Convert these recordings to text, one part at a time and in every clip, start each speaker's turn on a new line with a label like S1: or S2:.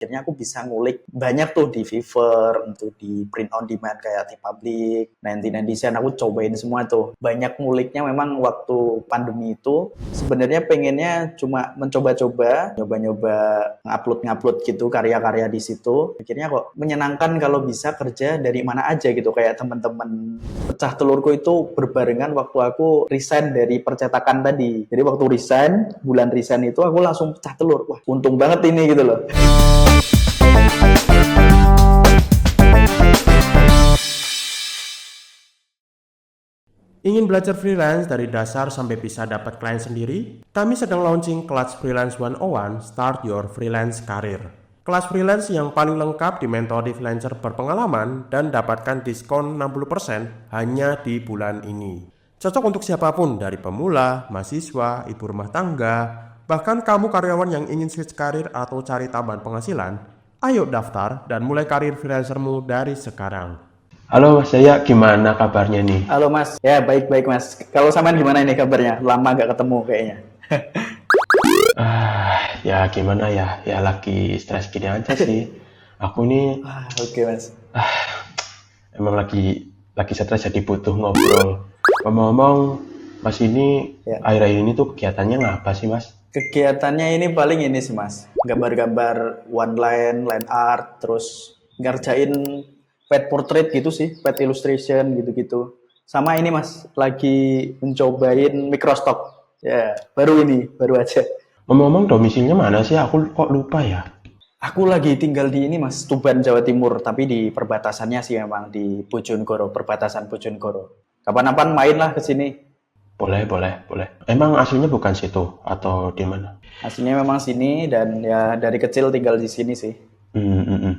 S1: Akhirnya aku bisa ngulik banyak tuh di Fiverr, untuk di print on demand kayak T-Public, 99 Design, aku cobain semua tuh. Banyak nguliknya memang waktu pandemi itu. Sebenarnya pengennya cuma mencoba-coba, nyoba-nyoba ngupload gitu karya-karya di situ. Akhirnya kok menyenangkan kalau bisa kerja dari mana aja gitu. Kayak teman-teman pecah telurku itu berbarengan waktu aku resign dari percetakan tadi. Jadi waktu resign, bulan resign itu aku langsung pecah telur. Wah, untung banget ini gitu loh.
S2: Ingin belajar freelance dari dasar sampai bisa dapat klien sendiri? Kami sedang launching kelas Freelance 101 Start Your Freelance Career. Kelas freelance yang paling lengkap dimentori freelancer berpengalaman dan dapatkan diskon 60% hanya di bulan ini. Cocok untuk siapapun dari pemula, mahasiswa, ibu rumah tangga, bahkan kamu karyawan yang ingin switch karir atau cari tambahan penghasilan. Ayo daftar dan mulai karir freelancermu dari sekarang.
S3: Halo Mas Jaya, gimana kabarnya nih?
S1: Halo Mas, ya baik-baik Mas. Kalau sampean gimana ini kabarnya? Lama gak ketemu kayaknya.
S3: Ya gimana ya? Ya lagi stres gini aja sih. Aku ini
S1: Oke Mas.
S3: emang lagi stres jadi butuh ngobrol. Ngomong-ngomong, Mas ini
S1: Ya.
S3: akhir-akhir ini tuh kegiatannya ngapa sih Mas?
S1: Kegiatannya ini paling ini sih Mas. Gambar-gambar one line, line art, terus ngerjain pet portrait gitu sih, pet illustration gitu-gitu. Sama ini Mas, lagi mencobain microstock. Ya, baru aja.
S3: Ngomong-ngomong domisilinya mana sih? Aku kok lupa ya.
S1: Aku lagi tinggal di ini Mas, Tuban, Jawa Timur, tapi di perbatasannya sih memang di Bojonegoro, perbatasan Bojonegoro. Kapan-kapan main lah ke sini.
S3: Boleh. Emang aslinya bukan situ atau di mana?
S1: Aslinya memang sini dan ya dari kecil tinggal di sini sih.
S3: Hmm, hmm, hmm.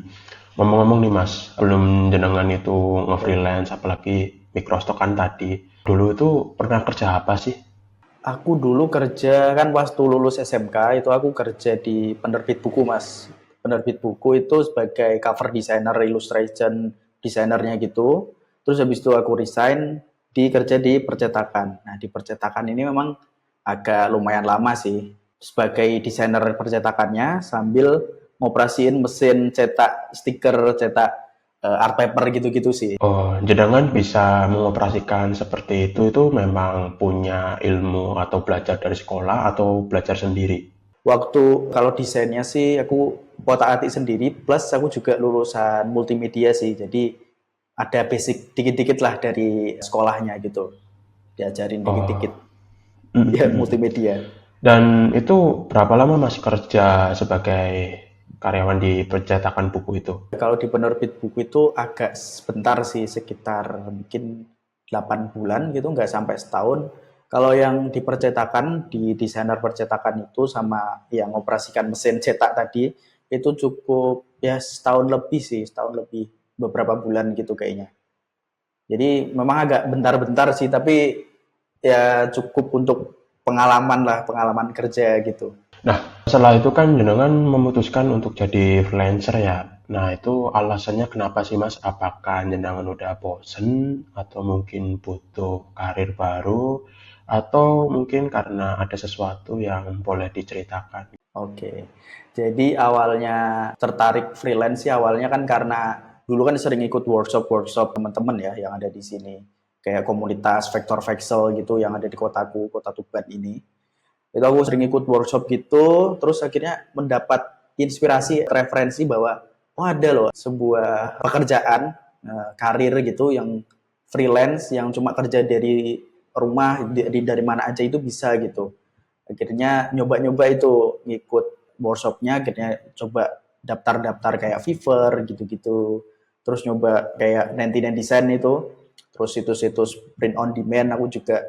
S3: Ngomong-ngomong nih Mas, belum jenengan itu nge-freelance, apalagi Microstock kan tadi. Dulu itu pernah kerja apa sih?
S1: Aku dulu kerja kan waktu lulus SMK itu aku kerja di penerbit buku Mas. Penerbit buku itu sebagai cover designer, illustration desainernya gitu. Terus habis itu aku resign kerja di percetakan. Nah di percetakan ini memang agak lumayan lama sih sebagai desainer percetakannya sambil ngoperasiin mesin cetak stiker, cetak art paper gitu-gitu sih.
S3: Oh, jenengan bisa mengoperasikan seperti itu memang punya ilmu atau belajar dari sekolah atau belajar sendiri?
S1: Waktu kalau desainnya sih aku kotak-atik sendiri, plus aku juga lulusan multimedia sih. Jadi ada basic dikit-dikit lah dari sekolahnya gitu. Diajarin dikit-dikit
S3: Oh, mm, mm,
S1: ya
S3: mm.
S1: multimedia.
S3: Dan itu berapa lama Mas kerja sebagai karyawan di percetakan buku itu?
S1: Kalau di penerbit buku itu agak sebentar sih, sekitar mungkin 8 bulan gitu, nggak sampai setahun. Kalau yang di percetakan, di desainer percetakan itu sama yang operasikan mesin cetak tadi, itu cukup ya setahun lebih sih, setahun lebih, beberapa bulan gitu kayaknya. Jadi memang agak bentar-bentar sih, tapi ya cukup untuk pengalaman lah, pengalaman kerja gitu.
S3: Nah, setelah itu kan jenengan memutuskan untuk jadi freelancer ya. Nah, itu alasannya kenapa sih Mas? Apakah jenengan udah bosen atau mungkin butuh karir baru atau mungkin karena ada sesuatu yang boleh diceritakan?
S1: Oke, jadi awalnya tertarik freelance sih awalnya kan karena dulu kan sering ikut workshop teman-teman ya yang ada di sini. Kayak komunitas Vector Vexel gitu yang ada di kotaku, kota Tuban ini. Itu aku sering ikut workshop gitu, terus akhirnya mendapat inspirasi, referensi bahwa oh ada loh sebuah pekerjaan, karir gitu yang freelance, yang cuma kerja dari rumah, dari mana aja itu bisa gitu. Akhirnya nyoba-nyoba itu ngikut workshopnya, akhirnya coba daftar-daftar kayak Fiverr gitu-gitu, terus nyoba kayak 99 Design itu, terus situs-situs print on demand aku juga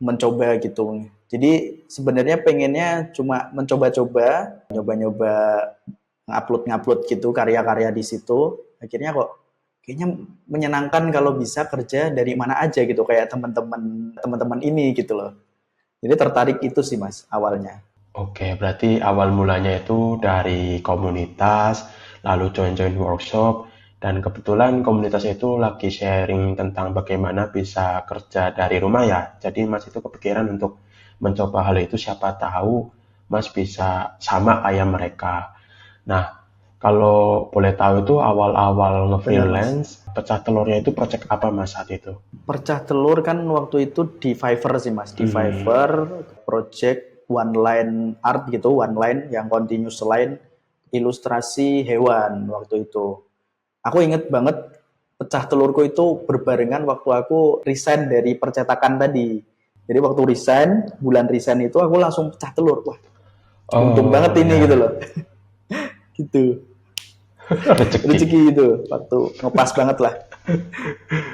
S1: mencoba gitu. Jadi sebenarnya pengennya cuma mencoba-coba, nyoba-nyoba ngupload gitu karya-karya di situ. Akhirnya kok kayaknya menyenangkan kalau bisa kerja dari mana aja gitu kayak teman-teman ini gitu loh. Jadi tertarik itu sih Mas awalnya.
S3: Oke, berarti awal mulanya itu dari komunitas, lalu join-join workshop, dan kebetulan komunitas itu lagi sharing tentang bagaimana bisa kerja dari rumah ya. Jadi Mas itu kepikiran untuk mencoba hal itu, siapa tahu Mas bisa sama kayak mereka. Nah, Kalau boleh tahu itu awal-awal
S1: Benar, Mas.
S3: nge-freelance, pecah telurnya itu project apa Mas saat itu?
S1: Pecah telur kan waktu itu di Fiverr sih, Mas. Di
S3: Hmm.
S1: Fiverr, project one line art gitu, one line yang continuous line, ilustrasi hewan waktu itu. Aku inget banget pecah telurku itu berbarengan waktu aku resign dari percetakan tadi. Jadi waktu resign, bulan resign itu aku langsung pecah telur. Wah, untung banget
S3: Oh
S1: ini gitu
S3: ya,
S1: loh. Gitu.
S3: rezeki.
S1: Rezeki itu waktu ngepas banget lah.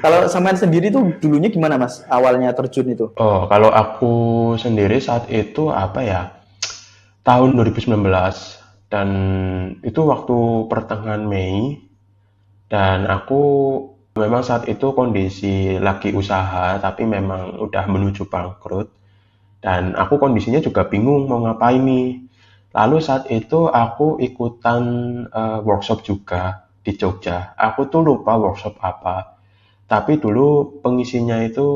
S1: Kalau sampean sendiri tuh dulunya gimana, Mas? Awalnya terjun itu?
S3: Oh, kalau aku sendiri saat itu apa ya? Tahun 2019 dan itu waktu pertengahan Mei dan aku memang saat itu kondisi lagi usaha tapi memang udah menuju bangkrut dan aku kondisinya juga bingung mau ngapain nih. Lalu saat itu aku ikutan workshop juga di Jogja. Aku tuh lupa workshop apa. Tapi dulu pengisinya itu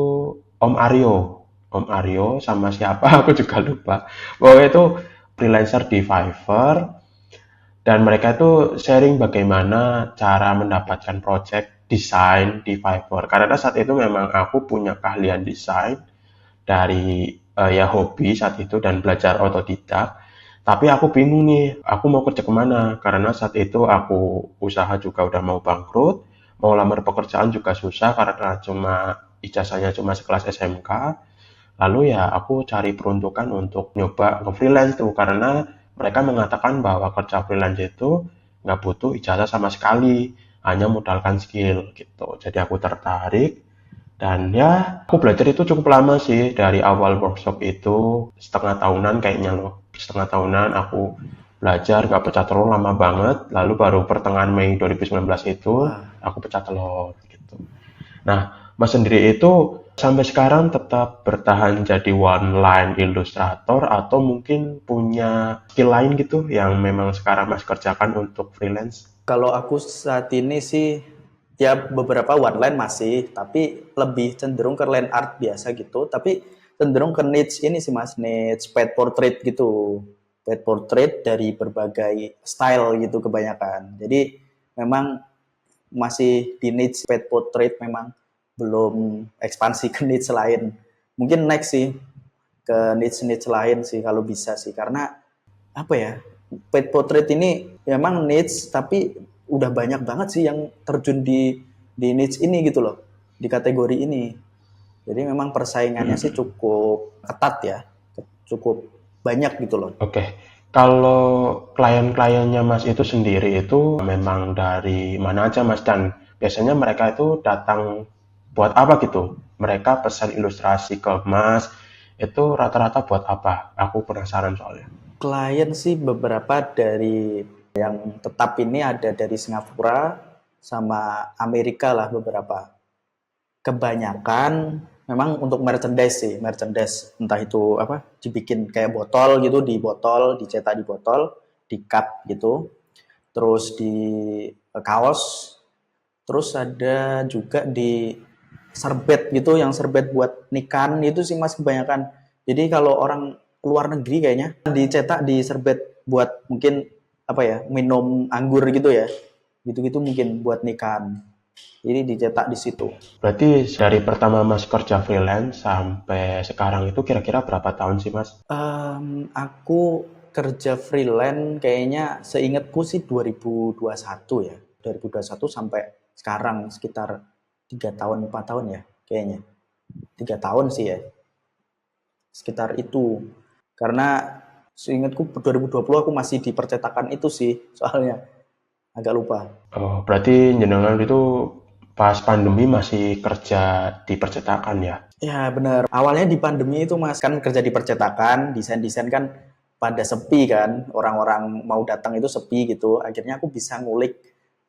S3: Om Aryo. Om Aryo sama siapa aku juga lupa. Pokoknya itu freelancer di Fiverr dan mereka itu sharing bagaimana cara mendapatkan project desain di Fiverr. Karena saat itu memang aku punya keahlian desain dari ya hobi saat itu dan belajar otodidak. Tapi aku bingung nih, aku mau kerja kemana? Karena saat itu aku usaha juga udah mau bangkrut, mau lamar pekerjaan juga susah karena ijazahnya cuma sekelas SMK. Lalu ya aku cari peruntukan untuk nyoba nge-freelance tuh karena mereka mengatakan bahwa kerja freelance itu nggak butuh ijazah sama sekali, hanya modalkan skill gitu. Jadi aku tertarik dan ya aku belajar itu cukup lama sih dari awal workshop itu setengah tahunan kayaknya loh. Setengah tahunan aku belajar gak pecah telur lama banget. Lalu baru pertengahan Mei 2019 itu
S1: Wah,
S3: aku pecah telur gitu. Nah, Mas sendiri itu sampai sekarang tetap bertahan jadi one line ilustrator atau mungkin punya skill lain gitu yang memang sekarang Mas kerjakan untuk freelance?
S1: kalau aku saat ini sih ya beberapa one line masih, tapi lebih cenderung ke line art biasa gitu. Tapi cenderung ke niche ini sih, Mas, niche pet portrait gitu. Pet portrait dari berbagai style gitu kebanyakan. Jadi memang masih di niche pet portrait, memang belum ekspansi ke niche lain. Mungkin next sih ke niche-niche lain sih kalau bisa sih, karena apa ya, pet portrait ini memang niche tapi udah banyak banget sih yang terjun di niche ini gitu loh, di kategori ini. Jadi memang persaingannya sih cukup ketat ya, cukup banyak gitu loh.
S3: Oke, kalau klien-kliennya Mas itu sendiri itu memang dari mana aja Mas dan biasanya mereka itu datang buat apa gitu? Mereka pesan ilustrasi ke Mas itu rata-rata buat apa? Aku penasaran soalnya.
S1: Klien sih beberapa dari yang tetap ini ada dari Singapura sama Amerika lah beberapa. Kebanyakan memang untuk merchandise sih, merchandise entah itu apa, dibikin kayak botol gitu, di botol, dicetak di botol, di cup gitu, terus di kaos, terus ada juga di serbet gitu, yang serbet buat nikahan itu sih, Mas, kebanyakan. Jadi kalau orang luar negeri kayaknya dicetak di serbet buat mungkin apa ya, minum anggur gitu ya, gitu-gitu mungkin buat nikahan. Jadi dicetak di situ.
S3: Berarti dari pertama Mas kerja freelance sampai sekarang itu kira-kira berapa tahun sih Mas?
S1: Aku kerja freelance kayaknya seingatku sih 2021 ya. 2021 sampai sekarang sekitar 3 tahun, 4 tahun ya kayaknya. 3 tahun sih ya, sekitar itu. Karena seingatku 2020 aku masih di percetakan itu sih, soalnya agak lupa.
S3: Oh, berarti jenengan itu pas pandemi masih kerja di percetakan ya?
S1: Ya bener. Awalnya di pandemi itu, Mas, kan kerja di percetakan, desain-desain kan pada sepi kan, orang-orang mau datang itu sepi gitu. Akhirnya aku bisa ngulik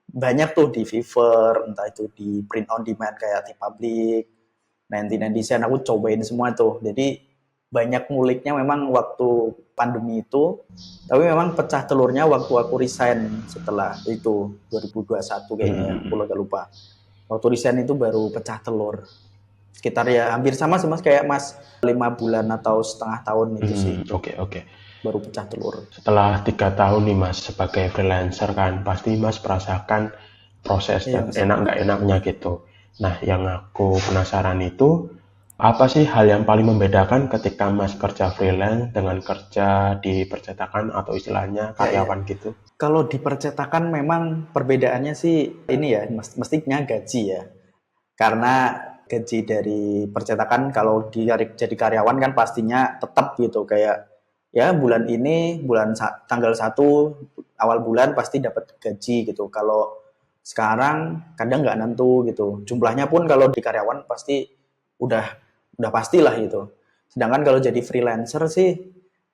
S1: banyak tuh di Fiverr, entah itu di print on demand kayak T-Public, 99 Design, aku cobain semua tuh. Jadi banyak nguliknya memang waktu pandemi itu, tapi memang pecah telurnya waktu aku resign setelah itu 2021 kayaknya ya, aku agak lupa. Waktu resign itu baru pecah telur. Sekitar ya hampir sama sih, Mas, kayak Mas, 5 bulan atau setengah tahun itu sih.
S3: Oke, oke.
S1: baru pecah telur.
S3: Setelah 3 tahun nih Mas sebagai freelancer kan, pasti Mas merasakan proses
S1: Iya
S3: dan
S1: mas.
S3: enak nggak enaknya gitu. Nah, yang aku penasaran itu, apa sih hal yang paling membedakan ketika Mas kerja freelance dengan kerja di percetakan atau istilahnya
S1: Ya, ya.
S3: karyawan gitu?
S1: Kalau di percetakan memang perbedaannya sih ini ya, mestinya gaji ya. Karena gaji dari percetakan kalau jadi karyawan kan pastinya tetap gitu, kayak ya bulan ini tanggal 1 awal bulan pasti dapat gaji gitu. Kalau sekarang kadang nggak nentu gitu. Jumlahnya pun kalau di karyawan pasti udah udah pastilah gitu. Sedangkan kalau jadi freelancer sih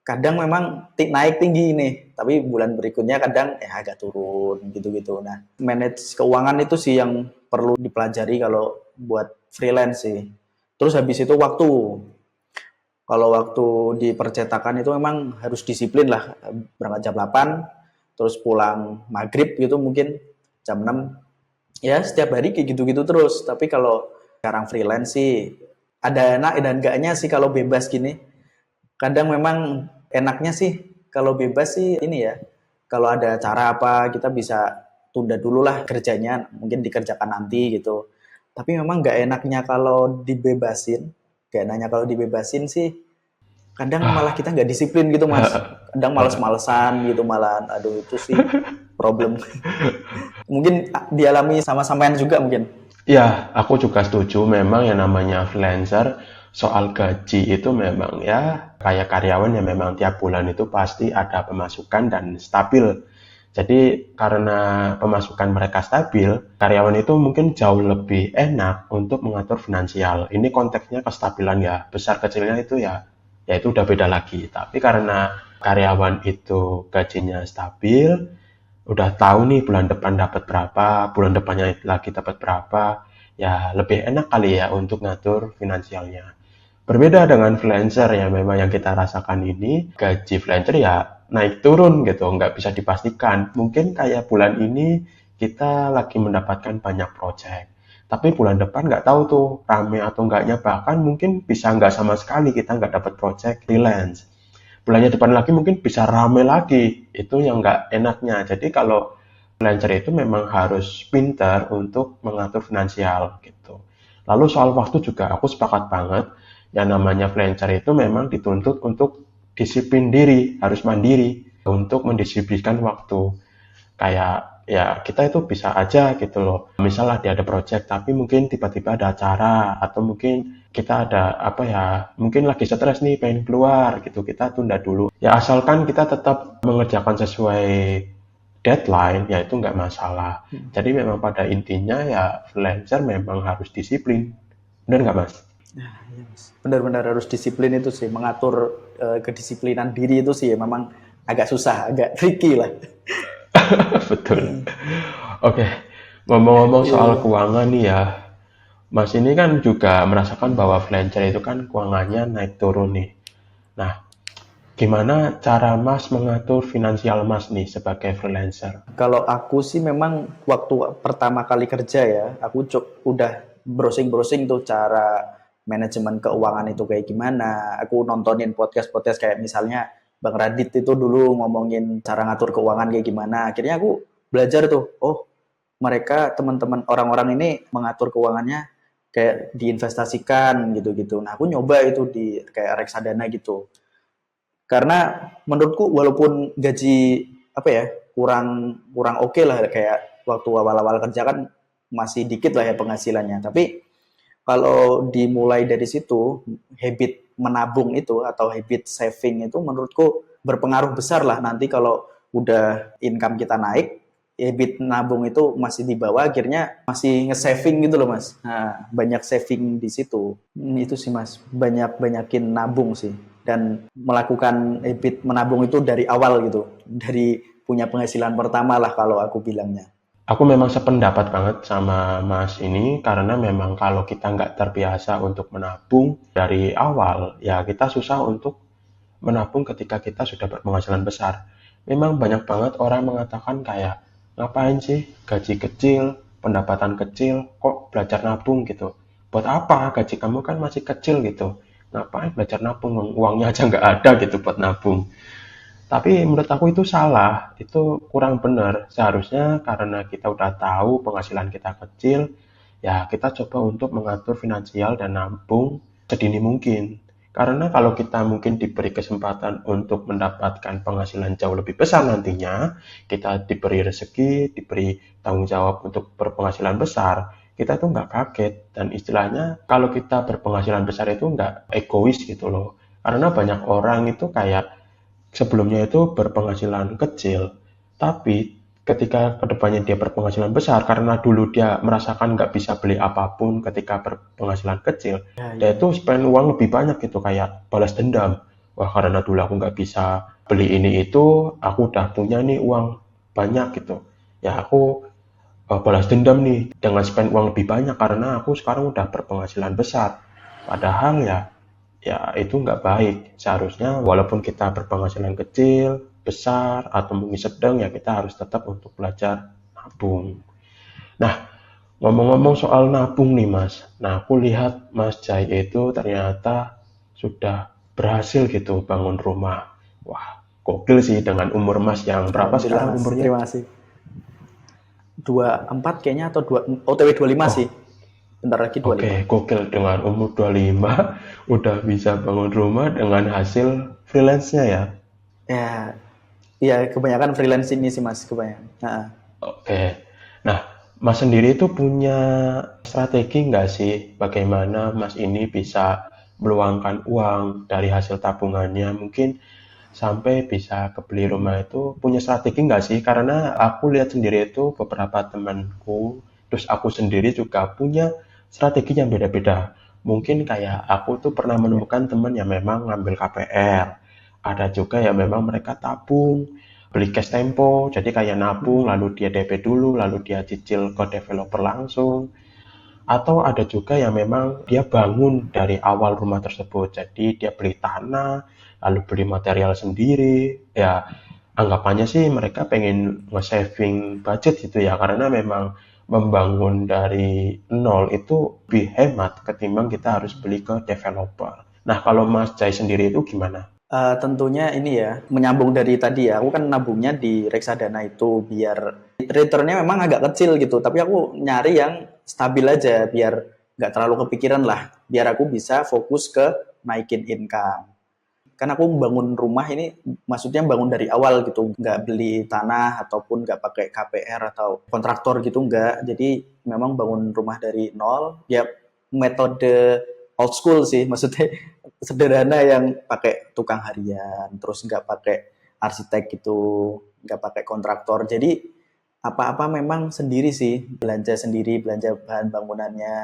S1: kadang memang naik tinggi nih, tapi bulan berikutnya kadang ya agak turun gitu-gitu. Nah, manage keuangan itu sih yang perlu dipelajari kalau buat freelance sih. Terus habis itu waktu. Kalau waktu di percetakan itu memang harus disiplin lah. Berangkat jam 8, terus pulang maghrib gitu mungkin jam 6. Ya setiap hari kayak gitu-gitu terus. Tapi kalau sekarang freelance sih ada enak dan enggaknya sih kalau bebas gini. Kadang memang enaknya sih kalau bebas sih ini ya. Kalau ada acara apa kita bisa tunda dulu lah kerjanya, mungkin dikerjakan nanti gitu. Tapi memang nggak enaknya kalau dibebasin, nggak enaknya kalau dibebasin sih kadang malah kita nggak disiplin gitu mas. Kadang males-malesan gitu malah, aduh itu sih problem. Mungkin dialami sama sampean juga mungkin.
S3: Ya, aku juga setuju. Memang yang namanya freelancer, soal gaji itu memang ya kayak karyawan yang memang tiap bulan itu pasti ada pemasukan dan stabil. Jadi karena pemasukan mereka stabil, karyawan itu mungkin jauh lebih enak untuk mengatur finansial. Ini konteksnya kestabilan ya, besar kecilnya itu ya itu udah beda lagi. Tapi karena karyawan itu gajinya stabil, udah tahu nih bulan depan dapat berapa, bulan depannya lagi dapat berapa, ya lebih enak kali ya untuk ngatur finansialnya. Berbeda dengan freelancer ya memang yang kita rasakan ini, gaji freelancer ya naik turun gitu, nggak bisa dipastikan. Mungkin kayak bulan ini kita lagi mendapatkan banyak project, tapi bulan depan nggak tahu tuh rame atau enggaknya, bahkan mungkin bisa nggak sama sekali kita nggak dapat project freelance. Bulannya depan lagi mungkin bisa rame lagi, itu yang nggak enaknya. Jadi kalau freelancer itu memang harus pintar untuk mengatur finansial gitu. Lalu soal waktu juga aku sepakat banget, yang namanya freelancer itu memang dituntut untuk disiplin diri, harus mandiri untuk mendisiplinkan waktu. Kayak ya kita itu bisa aja gitu loh. Misalnya dia ada project tapi mungkin tiba-tiba ada acara atau mungkin kita ada apa ya, mungkin lagi stres nih pengen keluar gitu, kita tunda dulu. Ya asalkan kita tetap mengerjakan sesuai deadline, ya itu nggak masalah. Jadi memang pada intinya ya freelancer memang harus disiplin. Benar nggak Mas?
S1: Benar-benar harus disiplin itu sih, mengatur kedisiplinan diri itu sih memang agak susah, agak tricky lah.
S3: Betul. Oke, ngomong-ngomong
S1: Iya,
S3: soal
S1: iya.
S3: keuangan nih ya, Mas ini kan juga merasakan bahwa freelancer itu kan keuangannya naik turun nih. Nah, gimana cara Mas mengatur finansial Mas nih sebagai freelancer?
S1: Kalau aku sih memang waktu pertama kali kerja ya, aku udah browsing-browsing tuh cara manajemen keuangan itu kayak gimana. Aku nontonin podcast-podcast kayak misalnya Bang Radit itu dulu ngomongin cara ngatur keuangan kayak gimana. Akhirnya aku belajar tuh, oh mereka teman-teman orang-orang ini mengatur keuangannya kayak diinvestasikan gitu-gitu. Nah aku nyoba itu di kayak reksadana gitu. Karena menurutku walaupun gaji apa ya kurang kurang oke lah kayak waktu awal-awal kerja kan masih dikit lah ya penghasilannya. Tapi kalau dimulai dari situ habit menabung itu atau habit saving itu menurutku berpengaruh besar lah nanti kalau udah income kita naik, habit nabung itu masih di bawah akhirnya masih nge-saving gitu loh mas. Nah, banyak saving di situ. Itu sih mas, banyakin nabung sih dan melakukan habit menabung itu dari awal gitu, dari punya penghasilan pertama lah kalau aku bilangnya.
S3: Aku memang sependapat banget sama Mas ini karena memang kalau kita nggak terbiasa untuk menabung dari awal, ya kita susah untuk menabung ketika kita sudah berpenghasilan besar. Memang banyak banget orang mengatakan kayak, ngapain sih gaji kecil, pendapatan kecil, kok belajar nabung gitu. Buat apa? Gaji kamu kan masih kecil gitu. Ngapain belajar nabung? Uangnya aja nggak ada gitu buat nabung. Tapi menurut aku itu salah, itu kurang benar. Seharusnya karena kita udah tahu penghasilan kita kecil, ya kita coba untuk mengatur finansial dan nabung sedini mungkin. Karena kalau kita mungkin diberi kesempatan untuk mendapatkan penghasilan jauh lebih besar nantinya, kita diberi rezeki, diberi tanggung jawab untuk berpenghasilan besar, kita tuh nggak kaget. Dan istilahnya kalau kita berpenghasilan besar itu nggak egois gitu loh. Karena banyak orang itu kayak sebelumnya itu berpenghasilan kecil, tapi ketika kedepannya dia berpenghasilan besar, karena dulu dia merasakan nggak bisa beli apapun ketika berpenghasilan kecil,
S1: Ya,
S3: dia
S1: ya.
S3: itu spend uang lebih banyak gitu, kayak balas dendam. Wah, karena dulu aku nggak bisa beli ini itu, aku udah punya nih uang banyak gitu. Ya aku balas dendam nih dengan spend uang lebih banyak karena aku sekarang udah berpenghasilan besar. Padahal ya itu nggak baik. Seharusnya walaupun kita berpenghasilan kecil, besar, atau mungkin sedang, ya kita harus tetap untuk belajar nabung. Nah, ngomong-ngomong soal nabung nih Mas. Nah, aku lihat Mas Jai itu ternyata sudah berhasil gitu bangun rumah. Wah, gokil sih dengan umur Mas yang berapa
S1: Alhamdulillah
S3: sekarang
S1: Mas,
S3: umurnya?
S1: terima kasih. 24 kayaknya atau 2 OTW 25 sih.
S3: Oh,
S1: Bentar lagi
S3: oke,
S1: 25.
S3: gokil dengan umur 25 udah bisa bangun rumah dengan hasil freelance-nya ya.
S1: Ya, iya kebanyakan freelance ini sih Mas, kebanyakan. Nah,
S3: Oke. Nah, Mas sendiri itu punya strategi nggak sih bagaimana Mas ini bisa meluangkan uang dari hasil tabungannya mungkin sampai bisa kebeli rumah itu punya strategi nggak sih? Karena aku lihat sendiri itu beberapa temanku, terus aku sendiri juga punya strategi yang beda-beda. Mungkin kayak aku tuh pernah
S1: oke.
S3: menemukan teman yang memang ngambil KPR. Ada juga yang memang mereka tabung, beli cash tempo, jadi kayak nabung,
S1: Mm-mm.
S3: lalu dia DP dulu, lalu dia cicil ke developer langsung. Atau ada juga yang memang dia bangun dari awal rumah tersebut. Jadi dia beli tanah, lalu beli material sendiri. Ya, anggapannya sih mereka pengen nge-saving budget gitu ya, karena memang membangun dari nol itu lebih hemat ketimbang kita harus beli ke developer. Nah, kalau Mas Jai sendiri itu gimana?
S1: Tentunya ini ya, menyambung dari tadi ya, aku kan nabungnya di reksadana itu biar returnnya memang agak kecil gitu, tapi aku nyari yang stabil aja biar nggak terlalu kepikiran lah, biar aku bisa fokus ke naikin income. Kan aku bangun rumah ini maksudnya bangun dari awal gitu, nggak beli tanah ataupun nggak pakai KPR atau kontraktor gitu, nggak. Jadi memang bangun rumah dari nol, ya metode old school sih, maksudnya sederhana yang pakai tukang harian, terus nggak pakai arsitek gitu, nggak pakai kontraktor. Jadi apa-apa memang sendiri sih, belanja sendiri, belanja bahan bangunannya.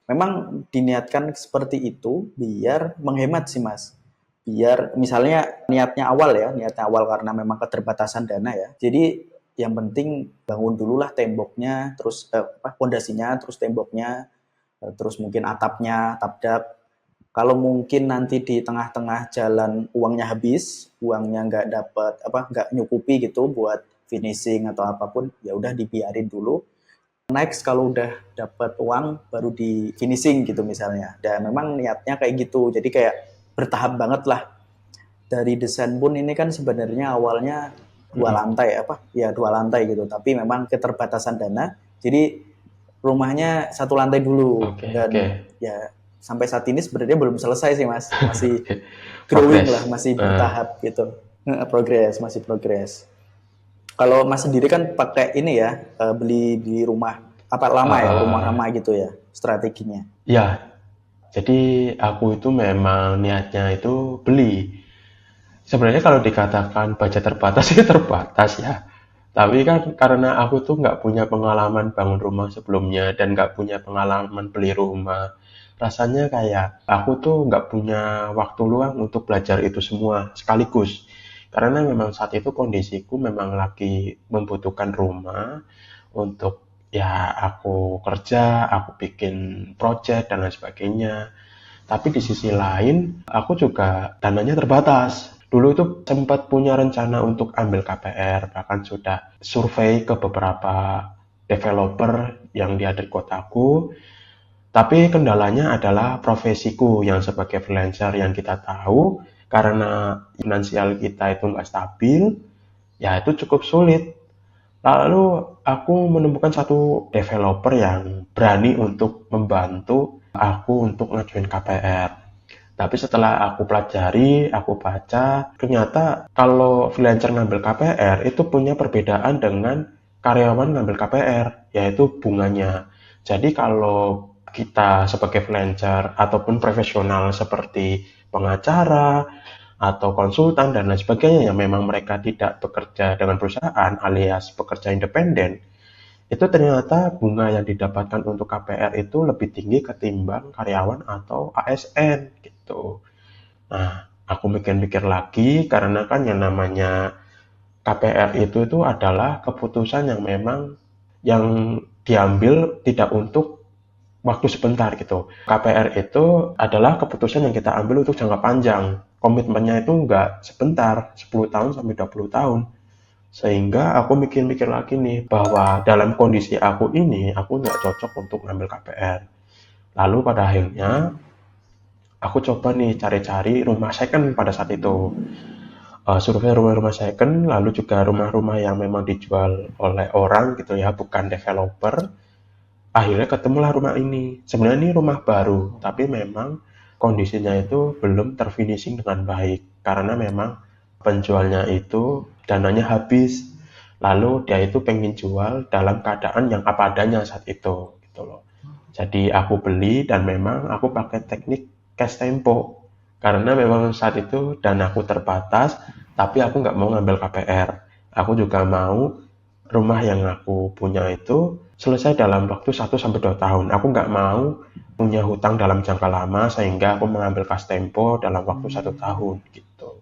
S1: Memang diniatkan seperti itu biar menghemat sih Mas. Biar misalnya niatnya awal karena memang keterbatasan dana ya. Jadi yang penting bangun dulu lah temboknya, terus pondasinya, terus temboknya, terus mungkin atapnya, atap dak. Kalau mungkin nanti di tengah-tengah jalan uangnya habis, uangnya nggak dapat nggak nyukupi gitu buat finishing atau apapun, ya udah dibiarin dulu. Next kalau udah dapat uang baru di finishing gitu misalnya. Dan memang niatnya kayak gitu. Jadi kayak bertahap banget lah. Dari desain pun ini kan sebenarnya awalnya dua
S3: Mm-mm.
S1: lantai ya dua lantai gitu. Tapi memang keterbatasan dana. Jadi rumahnya satu lantai dulu
S3: Oke, oke.
S1: dan ya sampai saat ini sebenarnya belum selesai sih Mas. Masih
S3: Oke.
S1: growing lah,
S3: Progress.
S1: masih bertahap gitu. Progress, masih progress. Kalau Mas sendiri kan pakai ini ya, beli di rumah apa lama ya, rumah
S3: Uh,
S1: lama gitu ya, strateginya.
S3: ya, jadi aku itu memang niatnya itu beli. Sebenarnya kalau dikatakan budget terbatas itu terbatas ya. Tapi kan karena aku tuh nggak punya pengalaman bangun rumah sebelumnya dan nggak punya pengalaman beli rumah, rasanya kayak aku tuh nggak punya waktu luang untuk belajar itu semua sekaligus. Karena memang saat itu kondisiku memang lagi membutuhkan rumah untuk ya aku kerja, aku bikin project dan lain sebagainya. Tapi di sisi lain, aku juga dananya terbatas. Dulu itu sempat punya rencana untuk ambil KPR, bahkan sudah survei ke beberapa developer yang di ada di kotaku. Tapi kendalanya adalah profesiku yang sebagai freelancer yang kita tahu, karena finansial kita itu nggak stabil, ya itu cukup sulit. Lalu aku menemukan satu developer yang berani untuk membantu aku untuk ngajuin KPR. Tapi setelah aku pelajari, aku baca, ternyata kalau freelancer ngambil KPR itu punya perbedaan dengan karyawan ngambil KPR, yaitu bunganya. Jadi kalau kita sebagai freelancer ataupun profesional seperti pengacara atau konsultan dan lain sebagainya yang memang mereka tidak bekerja dengan perusahaan alias bekerja independen, itu ternyata bunga yang didapatkan untuk KPR itu lebih tinggi ketimbang karyawan atau ASN gitu. Nah, aku mikir-mikir lagi karena kan yang namanya KPR itu adalah keputusan yang memang yang diambil tidak untuk waktu sebentar gitu. KPR itu adalah keputusan yang kita ambil untuk jangka panjang. Komitmennya itu nggak sebentar, 10 tahun sampai 20 tahun. Sehingga aku mikir-mikir lagi nih, bahwa dalam kondisi aku ini, aku nggak cocok untuk ngambil KPR. Lalu pada akhirnya, aku coba nih cari-cari rumah second pada saat itu. Survei rumah-rumah second, lalu juga rumah-rumah yang memang dijual oleh orang gitu ya, bukan developer. Akhirnya ketemulah rumah ini. Sebenarnya ini rumah baru, tapi memang kondisinya itu belum terfinishing dengan baik. Karena memang penjualnya itu dananya habis. Lalu dia itu pengen jual dalam keadaan yang apa adanya saat itu, gitu loh. Jadi aku beli dan memang aku pakai teknik cash tempo. Karena memang saat itu dana aku terbatas, tapi aku nggak mau ngambil KPR. Aku juga mau rumah yang aku punya itu selesai dalam waktu 1 sampai 2 tahun. Aku nggak mau punya hutang dalam jangka lama sehingga aku mengambil cash tempo dalam waktu 1 tahun gitu.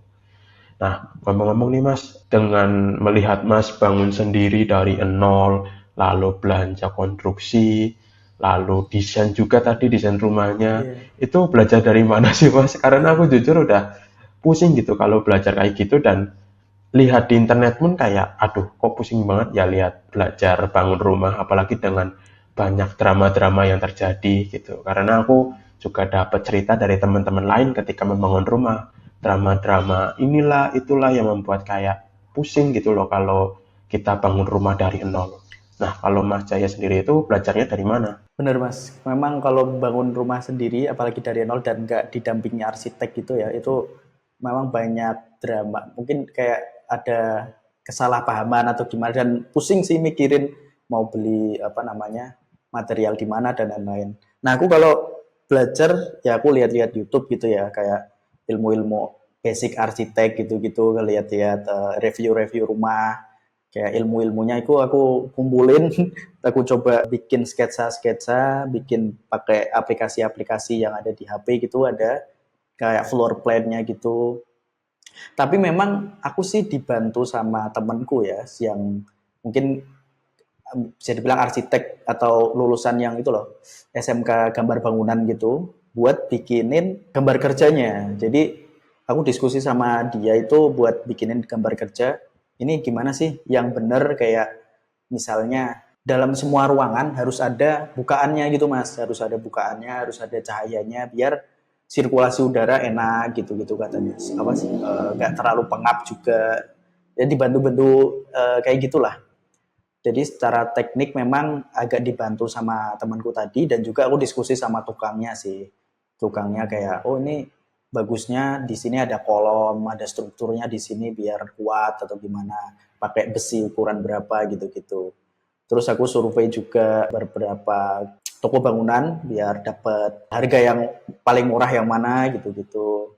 S3: Nah, ngomong-ngomong nih Mas, dengan melihat Mas bangun sendiri dari nol, lalu belanja konstruksi, lalu desain juga tadi desain rumahnya,
S1: Iya.
S3: itu belajar dari mana sih Mas? Karena aku jujur udah pusing gitu kalau belajar kayak gitu dan lihat di internet pun kayak, aduh kok pusing banget ya lihat belajar bangun rumah, apalagi dengan banyak drama-drama yang terjadi gitu. Karena aku juga dapat cerita dari teman-teman lain ketika membangun rumah, drama-drama inilah itulah yang membuat kayak pusing gitu loh kalau kita bangun rumah dari nol. Nah, kalau Mas Jaya sendiri itu belajarnya dari mana?
S1: Bener Mas, memang kalau bangun rumah sendiri, apalagi dari nol dan nggak didampingi arsitek gitu ya, itu memang banyak drama. Mungkin kayak ada kesalahpahaman atau gimana dan pusing sih mikirin mau beli apa namanya material di mana dan lain-lain. Nah aku kalau belajar ya aku lihat-lihat YouTube gitu ya, kayak ilmu-ilmu basic arsitek gitu-gitu, lihat-lihat review-review rumah, kayak ilmu-ilmunya itu aku kumpulin. Aku coba bikin sketsa-sketsa, bikin pakai aplikasi-aplikasi yang ada di HP gitu, ada kayak floor plan-nya gitu. Tapi memang aku sih dibantu sama temenku ya, yang mungkin bisa dibilang arsitek atau lulusan yang itu loh, SMK gambar bangunan gitu, buat bikinin gambar kerjanya. Jadi aku diskusi sama dia itu buat bikinin gambar kerja. Ini gimana sih yang bener, kayak misalnya dalam semua ruangan harus ada bukaannya gitu Mas, harus ada bukaannya, harus ada cahayanya biar sirkulasi udara enak gitu-gitu katanya. Apa sih? Nggak terlalu pengap juga. Ya dibantu-bantu kayak gitulah. Jadi secara teknik memang agak dibantu sama temanku tadi dan juga aku diskusi sama tukangnya sih. Tukangnya kayak, oh ini bagusnya di sini ada kolom, ada strukturnya di sini biar kuat atau gimana, pakai besi ukuran berapa gitu-gitu. Terus aku survei juga beberapa toko bangunan biar dapat harga yang paling murah yang mana gitu-gitu.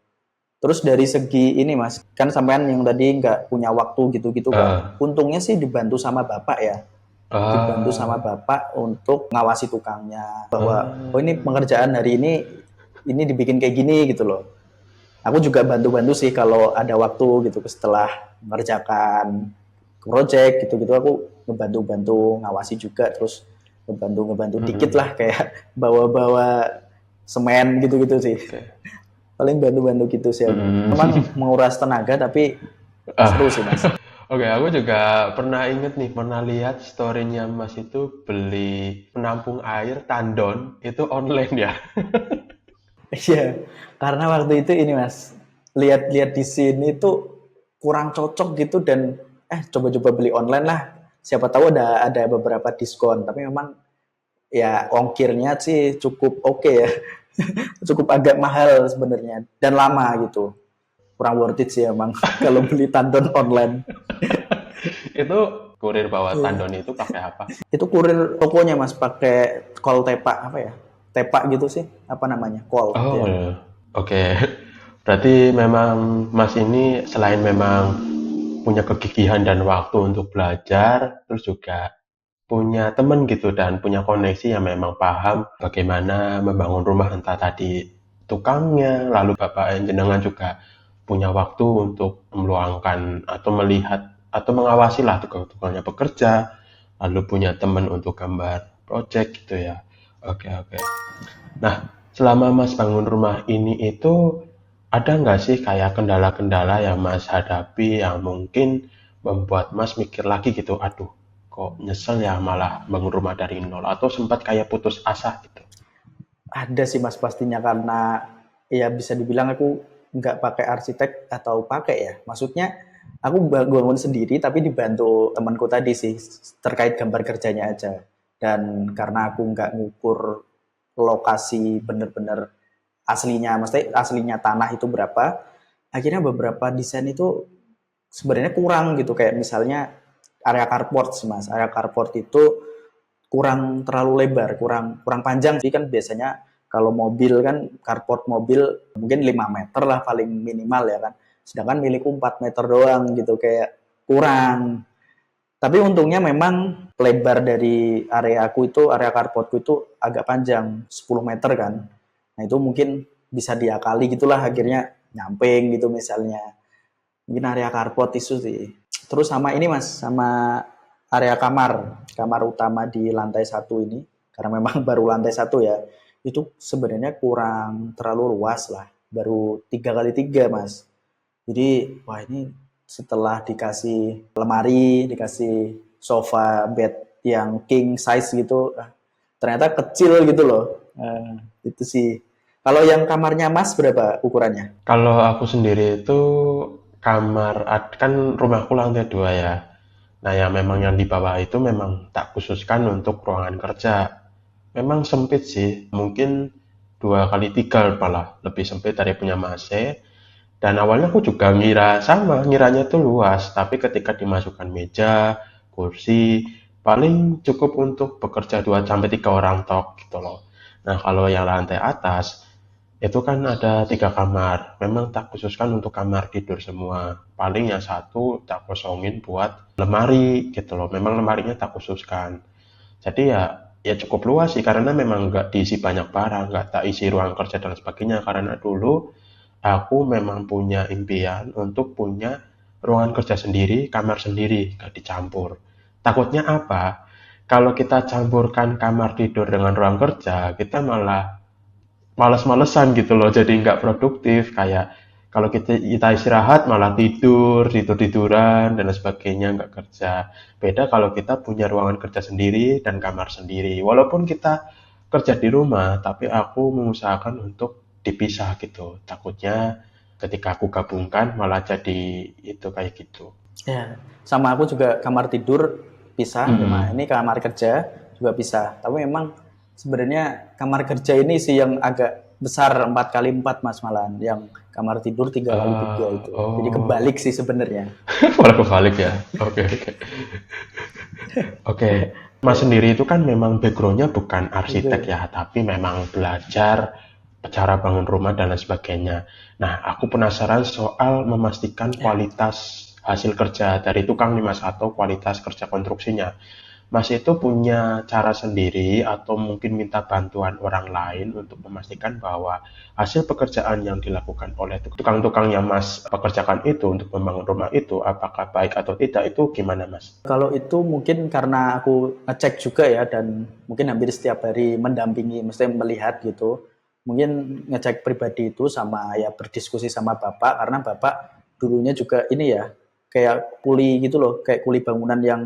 S1: Terus dari segi ini Mas, kan sampean yang tadi nggak punya waktu gitu-gitu kan.
S3: Ah,
S1: Untungnya sih dibantu sama bapak ya, dibantu sama
S3: ah,
S1: bapak untuk ngawasi tukangnya bahwa oh ini
S3: ah.
S1: pengerjaan hari ini dibikin kayak gini gitu loh. Aku juga bantu-bantu sih kalau ada waktu gitu setelah mengerjakan project gitu-gitu, aku ngebantu-bantu ngawasi juga, terus ngebantu-ngebantu dikit
S3: Mm-mm.
S1: lah kayak bawa-bawa semen gitu-gitu sih.
S3: Oke.
S1: Paling bantu-bantu gitu sih aku.
S3: Mm.
S1: Memang menguras tenaga tapi seru
S3: Ah,
S1: sih Mas.
S3: oke, aku juga pernah inget nih, pernah lihat story-nya Mas itu beli penampung air tandon itu online ya.
S1: Iya, karena waktu itu ini Mas, lihat-lihat di sini tuh kurang cocok gitu dan coba-coba beli online lah. Siapa tahu ada beberapa diskon, tapi memang ya ongkirnya sih cukup oke ya. Cukup agak mahal sebenarnya dan lama gitu. Kurang worth it sih emang kalau beli tandon online.
S3: Itu kurir bawa
S1: Iya.
S3: tandon itu pakai apa?
S1: Itu kurir tokonya Mas pakai call tepa apa ya? Tepa gitu sih, apa namanya? Call
S3: Oh,
S1: ya.
S3: oke. Berarti memang Mas ini selain memang punya kegigihan dan waktu untuk belajar, terus juga punya temen gitu dan punya koneksi yang memang paham bagaimana membangun rumah, entah tadi tukangnya, lalu bapak jenengan juga punya waktu untuk meluangkan atau melihat atau mengawasi lah tukang-tukangnya bekerja, lalu punya teman untuk gambar project gitu ya. Oke, oke. Nah, selama Mas bangun rumah ini itu ada nggak sih kayak kendala-kendala yang Mas hadapi yang mungkin membuat Mas mikir lagi gitu, aduh, kok nyesel ya malah bangun rumah dari nol atau sempat kayak putus asa gitu.
S1: Ada sih Mas pastinya karena ya bisa dibilang aku nggak pakai arsitek atau pakai ya. Maksudnya aku bangun sendiri tapi dibantu temanku tadi sih terkait gambar kerjanya aja. Dan karena aku nggak ngukur lokasi bener-bener aslinya, maksudnya aslinya tanah itu berapa, akhirnya beberapa desain itu sebenarnya kurang gitu. Kayak misalnya area carport sih Mas. Area carport itu kurang terlalu lebar, kurang kurang panjang. Jadi kan biasanya kalau mobil kan carport mobil mungkin 5 meter lah paling minimal ya kan. Sedangkan milikku 4 meter doang gitu kayak kurang. Tapi untungnya memang lebar dari area aku itu, area carportku itu agak panjang, 10 meter kan. Nah itu mungkin bisa diakali gitulah akhirnya nyamping gitu misalnya. Mungkin area carport itu sih. Terus sama ini Mas, sama area kamar, kamar utama di lantai satu ini, karena memang baru lantai satu ya, itu sebenarnya kurang terlalu luas lah, baru 3x3 Mas. Jadi, wah ini setelah dikasih lemari, dikasih sofa bed yang king size gitu, ternyata kecil gitu loh. Itu sih. Kalau yang kamarnya Mas berapa ukurannya?
S3: Kalau aku sendiri itu kamar, kan rumahku lantai 2 ya. Nah, yang memang yang di bawah itu memang tak khususkan untuk ruangan kerja. Memang sempit sih, mungkin 2x3 malah, lebih sempit dari punya Mas E. Dan awalnya aku juga ngiranya tuh luas, tapi ketika dimasukkan meja, kursi, paling cukup untuk bekerja 2 sampai 3 orang tok gitu loh. Nah, kalau yang lantai atas, itu kan ada 3 kamar. Memang tak khususkan untuk kamar tidur semua. Paling yang satu tak kosongin buat lemari gitu loh. Memang lemarinya tak khususkan. Jadi ya cukup luas sih karena memang nggak diisi banyak barang, nggak tak isi ruang kerja dan sebagainya. Karena dulu aku memang punya impian untuk punya ruangan kerja sendiri, kamar sendiri, nggak dicampur. Takutnya apa? Kalau kita campurkan kamar tidur dengan ruang kerja, kita malah males-malesan gitu loh, jadi nggak produktif. Kayak kalau kita istirahat malah tiduran dan sebagainya, nggak kerja. Beda kalau kita punya ruangan kerja sendiri dan kamar sendiri. Walaupun kita kerja di rumah, tapi aku mengusahakan untuk dipisah gitu. Takutnya ketika aku gabungkan malah jadi itu kayak gitu.
S1: Ya, sama aku juga kamar tidur pisah,
S3: Mm-mm.
S1: ini kamar kerja juga pisah. Tapi memang sebenarnya kamar kerja ini sih yang agak besar 4x4 Mas malahan, yang kamar tidur 3x3 itu. Jadi
S3: Oh,
S1: kebalik sih sebenarnya.
S3: malah kebalik ya. Oke, oke. Oke, Mas
S1: Ya,
S3: sendiri itu kan memang backgroundnya bukan arsitek
S1: itu.
S3: ya, tapi memang belajar cara bangun rumah dan lain sebagainya. Nah, aku penasaran soal memastikan
S1: Ya,
S3: kualitas hasil kerja dari tukang nih Mas, atau kualitas kerja konstruksinya. Mas itu punya cara sendiri atau mungkin minta bantuan orang lain untuk memastikan bahwa hasil pekerjaan yang dilakukan oleh tukang-tukang yang Mas pekerjakan itu untuk membangun rumah itu, apakah baik atau tidak, itu gimana Mas?
S1: kalau itu mungkin karena aku ngecek juga ya dan mungkin hampir setiap hari mendampingi, mesti melihat gitu. Mungkin ngecek pribadi itu sama ya berdiskusi sama bapak karena bapak dulunya juga ini ya kayak kuli gitu loh, kayak kuli bangunan yang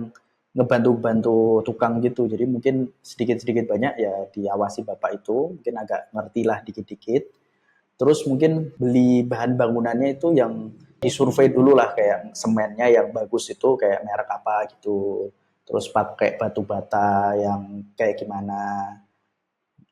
S1: ngebantu-bantu tukang gitu. Jadi mungkin sedikit-sedikit banyak ya diawasi bapak itu, mungkin agak ngerti lah dikit-dikit. Terus mungkin beli bahan bangunannya itu yang disurvei dulu lah, kayak semennya yang bagus itu kayak merek apa gitu. Terus pakai batu bata yang kayak gimana.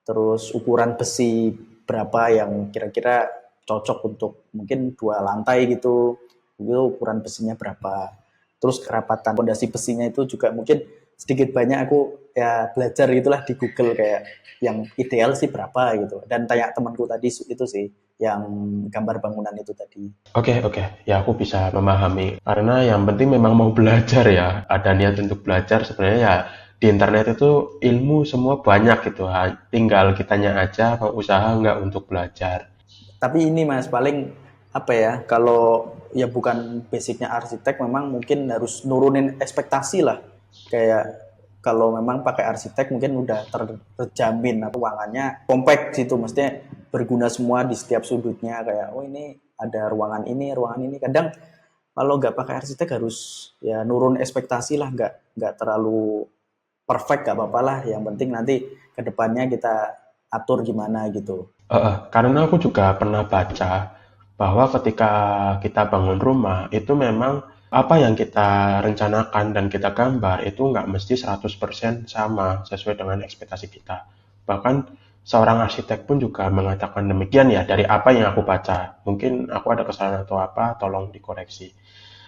S1: Terus ukuran besi berapa yang kira-kira cocok untuk mungkin 2 lantai gitu. Itu ukuran besinya berapa. Terus kerapatan fondasi besinya itu juga mungkin sedikit banyak aku ya belajar gitulah di Google kayak yang ideal sih berapa gitu. Dan tanya temanku tadi itu sih yang gambar bangunan itu tadi.
S3: Oke, oke. Ya, aku bisa memahami. Karena yang penting memang mau belajar ya. Ada niat untuk belajar. Sebenarnya ya di internet itu ilmu semua banyak gitu. Tinggal kitanya aja mau usaha nggak untuk belajar.
S1: Tapi ini Mas paling apa ya, kalau ya bukan basicnya arsitek memang mungkin harus nurunin ekspektasi lah. Kayak kalau memang pakai arsitek mungkin udah terjamin ruangannya compact gitu, maksudnya berguna semua di setiap sudutnya, kayak oh ini ada ruangan ini. Kadang kalau nggak pakai arsitek harus ya nurun ekspektasi lah, nggak terlalu perfect nggak apa-apa lah, yang penting nanti kedepannya kita atur gimana gitu.
S3: Karena aku juga pernah baca bahwa ketika kita bangun rumah itu memang apa yang kita rencanakan dan kita gambar itu nggak mesti 100% sama sesuai dengan ekspektasi kita. Bahkan seorang arsitek pun juga mengatakan demikian ya dari apa yang aku baca. Mungkin aku ada kesalahan atau apa, tolong dikoreksi.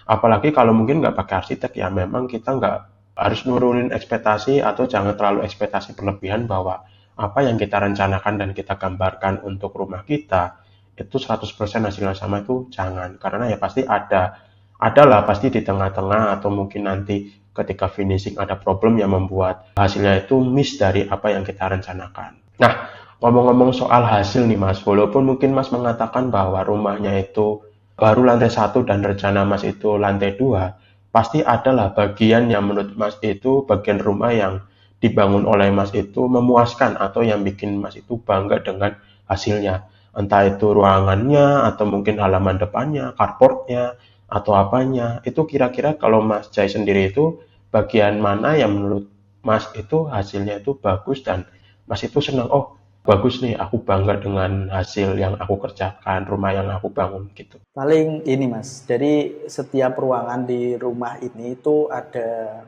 S3: Apalagi kalau mungkin nggak pakai arsitek ya memang kita nggak harus nurunin ekspektasi atau jangan terlalu ekspektasi berlebihan bahwa apa yang kita rencanakan dan kita gambarkan untuk rumah kita itu 100% hasilnya sama itu jangan. Karena ya pasti adalah pasti di tengah-tengah atau mungkin nanti ketika finishing ada problem yang membuat hasilnya itu miss dari apa yang kita rencanakan. Nah, ngomong-ngomong soal hasil nih Mas, walaupun mungkin Mas mengatakan bahwa rumahnya itu baru lantai 1 dan rencana Mas itu lantai 2, pasti adalah bagian yang menurut Mas itu bagian rumah yang dibangun oleh Mas itu memuaskan atau yang bikin Mas itu bangga dengan hasilnya. Entah itu ruangannya atau mungkin halaman depannya, carportnya, atau apanya. Itu kira-kira kalau Mas Jai sendiri itu bagian mana yang menurut Mas itu hasilnya itu bagus dan Mas itu senang, oh bagus nih aku bangga dengan hasil yang aku kerjakan, rumah yang aku bangun gitu.
S1: Paling ini Mas, jadi setiap ruangan di rumah ini itu ada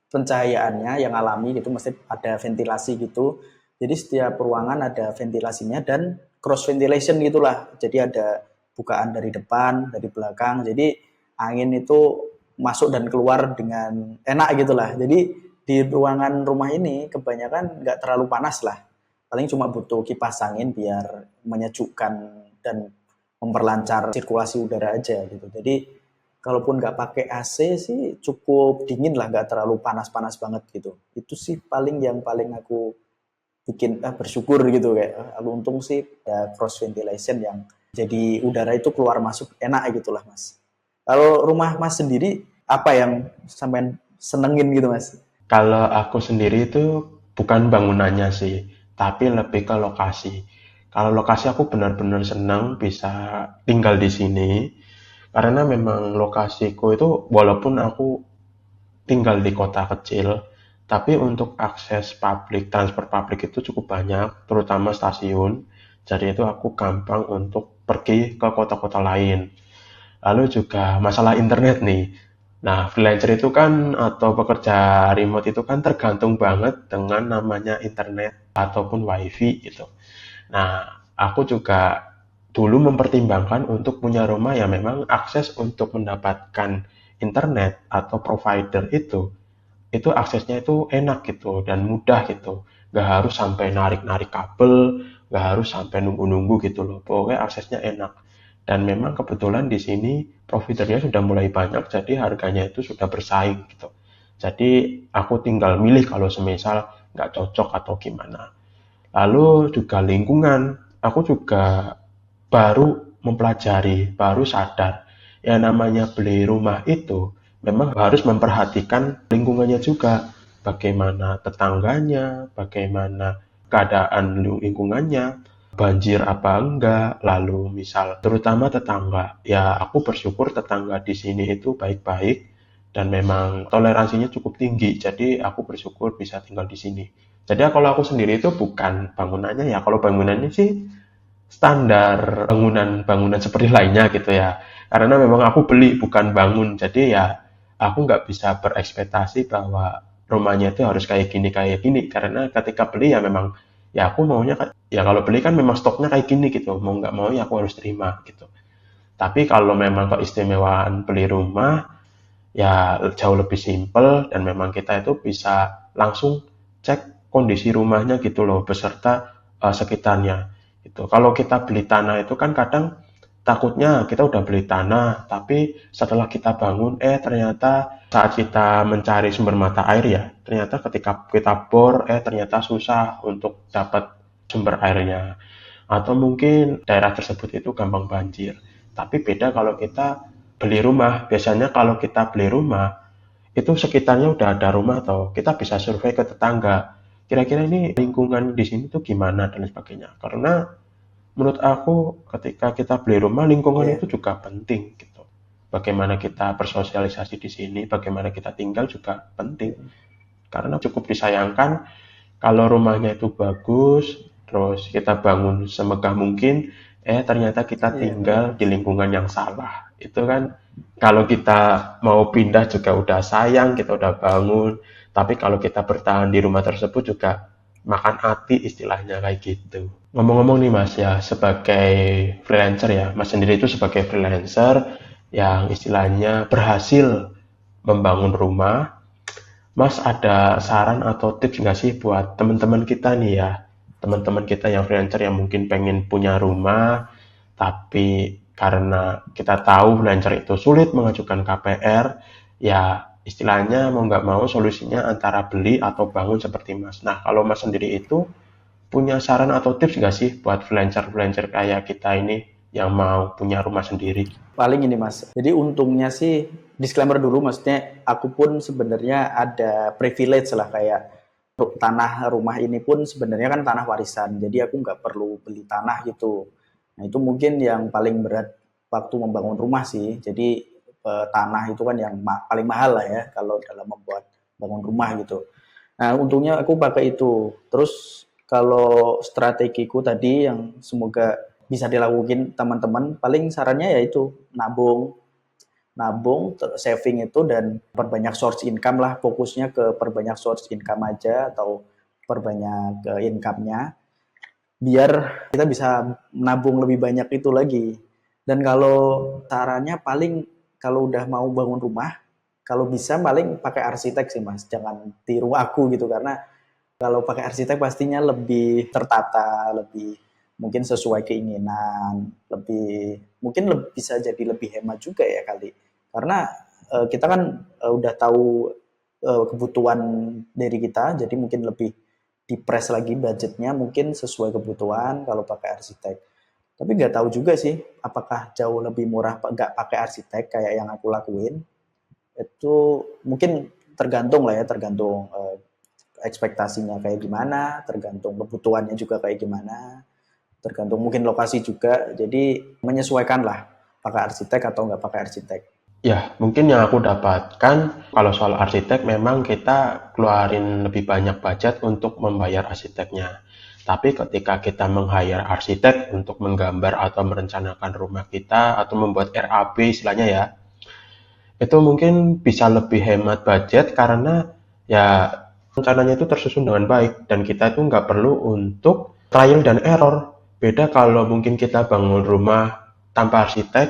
S1: pencahayaannya yang alami gitu, mesti ada ventilasi gitu. Jadi setiap ruangan ada ventilasinya dan cross ventilation gitulah. Jadi ada bukaan dari depan, dari belakang. Jadi angin itu masuk dan keluar dengan enak gitulah. Jadi di ruangan rumah ini kebanyakan nggak terlalu panas lah. Paling cuma butuh kipas angin biar menyejukkan dan memperlancar sirkulasi udara aja gitu. Jadi kalaupun nggak pakai AC sih cukup dingin lah, nggak terlalu panas-panas banget gitu. Itu sih paling yang paling aku bikin bersyukur gitu, kayak aku untung sih ada cross ventilation yang jadi udara itu keluar masuk enak gitulah Mas. Kalau rumah Mas sendiri apa yang sampai senengin gitu Mas?
S3: Kalau aku sendiri itu bukan bangunannya sih, tapi lebih ke lokasi. Kalau lokasi aku benar-benar senang bisa tinggal di sini, karena memang lokasiku itu walaupun aku tinggal di kota kecil, tapi untuk akses publik, transport publik itu cukup banyak, terutama stasiun. Jadi itu aku gampang untuk pergi ke kota-kota lain. Lalu juga masalah internet nih. Nah, freelancer itu kan atau pekerja remote itu kan tergantung banget dengan namanya internet ataupun wifi gitu. Nah, aku juga dulu mempertimbangkan untuk punya rumah yang memang akses untuk mendapatkan internet atau provider itu aksesnya itu enak gitu dan mudah gitu. Gak harus sampai narik-narik kabel, gak harus sampai nunggu-nunggu gitu loh. Pokoknya aksesnya enak. Dan memang kebetulan di sini providernya sudah mulai banyak, jadi harganya itu sudah bersaing gitu. Jadi aku tinggal milih kalau semisal nggak cocok atau gimana. Lalu juga lingkungan, aku juga baru mempelajari, baru sadar, yang namanya beli rumah itu memang harus memperhatikan lingkungannya juga. Bagaimana tetangganya, bagaimana keadaan lingkungannya, banjir apa enggak, lalu misal terutama tetangga. Ya aku bersyukur tetangga di sini itu baik-baik dan memang toleransinya cukup tinggi. Jadi aku bersyukur bisa tinggal di sini. Jadi kalau aku sendiri itu bukan bangunannya ya, kalau bangunannya sih standar bangunan-bangunan seperti lainnya gitu ya. Karena memang aku beli bukan bangun, jadi ya aku nggak bisa berekspektasi bahwa rumahnya itu harus kayak gini. Karena ketika beli ya memang ya aku maunya ya kalau beli kan memang stoknya kayak gini gitu. Mau nggak mau ya aku harus terima gitu. Tapi kalau memang keistimewaan beli rumah ya jauh lebih simpel dan memang kita itu bisa langsung cek kondisi rumahnya gitu loh beserta sekitarnya gitu. Kalau kita beli tanah itu kan kadang takutnya kita udah beli tanah tapi setelah kita bangun ternyata saat kita mencari sumber mata air ya ternyata ketika kita bor ternyata susah untuk dapat sumber airnya atau mungkin daerah tersebut itu gampang banjir. Tapi beda kalau kita beli rumah. Biasanya kalau kita beli rumah, itu sekitarnya udah ada rumah atau kita bisa survei ke tetangga. Kira-kira ini lingkungan di sini tuh gimana dan lain sebagainya. Karena menurut aku ketika kita beli rumah, lingkungan
S1: Iya,
S3: itu juga penting gitu. Bagaimana kita bersosialisasi di sini, bagaimana kita tinggal juga penting. Karena cukup disayangkan kalau rumahnya itu bagus, terus kita bangun semegah mungkin, ternyata kita
S1: iya benar
S3: tinggal
S1: Mas.
S3: di lingkungan yang salah. Itu kan kalau kita mau pindah juga udah sayang, kita udah bangun. Tapi kalau kita bertahan di rumah tersebut juga makan hati istilahnya kayak gitu. Ngomong-ngomong nih Mas ya, sebagai freelancer ya, Mas sendiri itu sebagai freelancer yang istilahnya berhasil membangun rumah, Mas ada saran atau tips nggak sih buat teman-teman kita nih ya, teman-teman kita yang freelancer yang mungkin pengen punya rumah, tapi karena kita tahu freelancer itu sulit mengajukan KPR, ya istilahnya mau nggak mau solusinya antara beli atau bangun seperti Mas. Nah kalau Mas sendiri itu punya saran atau tips nggak sih buat freelancer-freelancer kayak kita ini yang mau punya rumah sendiri?
S1: Paling ini Mas. Jadi untungnya sih disclaimer dulu, maksudnya aku pun sebenarnya ada privilege lah, kayak tanah rumah ini pun sebenarnya kan tanah warisan. Jadi aku nggak perlu beli tanah gitu. Nah itu mungkin yang paling berat waktu membangun rumah sih. Jadi tanah itu kan yang paling mahal lah ya kalau dalam membuat bangun rumah gitu. Nah untungnya aku pakai itu. Terus kalau strategiku tadi yang semoga bisa dilakukan teman-teman, paling sarannya yaitu nabung, nabung, saving itu, dan perbanyak source income lah, fokusnya ke perbanyak source income aja atau perbanyak income-nya biar kita bisa nabung lebih banyak itu lagi. Dan kalau sarannya paling kalau udah mau bangun rumah, kalau bisa paling pakai arsitek sih Mas, jangan tiru aku gitu, karena kalau pakai arsitek pastinya lebih tertata, lebih mungkin sesuai keinginan, lebih mungkin bisa jadi lebih hemat juga ya kali. Karena kita kan udah tahu kebutuhan dari kita, jadi mungkin lebih dipres lagi budgetnya mungkin sesuai kebutuhan kalau pakai arsitek. Tapi nggak tahu juga sih apakah jauh lebih murah nggak pakai arsitek kayak yang aku lakuin. Itu mungkin tergantung lah ya, tergantung ekspektasinya kayak gimana, tergantung kebutuhannya juga kayak gimana, tergantung mungkin lokasi juga. Jadi menyesuaikan lah pakai arsitek atau nggak pakai arsitek.
S3: Ya, mungkin yang aku dapatkan kalau soal arsitek memang kita keluarin lebih banyak budget untuk membayar arsiteknya. Tapi ketika kita meng-hire arsitek untuk menggambar atau merencanakan rumah kita atau membuat RAB istilahnya ya, itu mungkin bisa lebih hemat budget karena ya rencananya itu tersusun dengan baik dan kita itu nggak perlu untuk trial dan error. Beda kalau mungkin kita bangun rumah tanpa arsitek,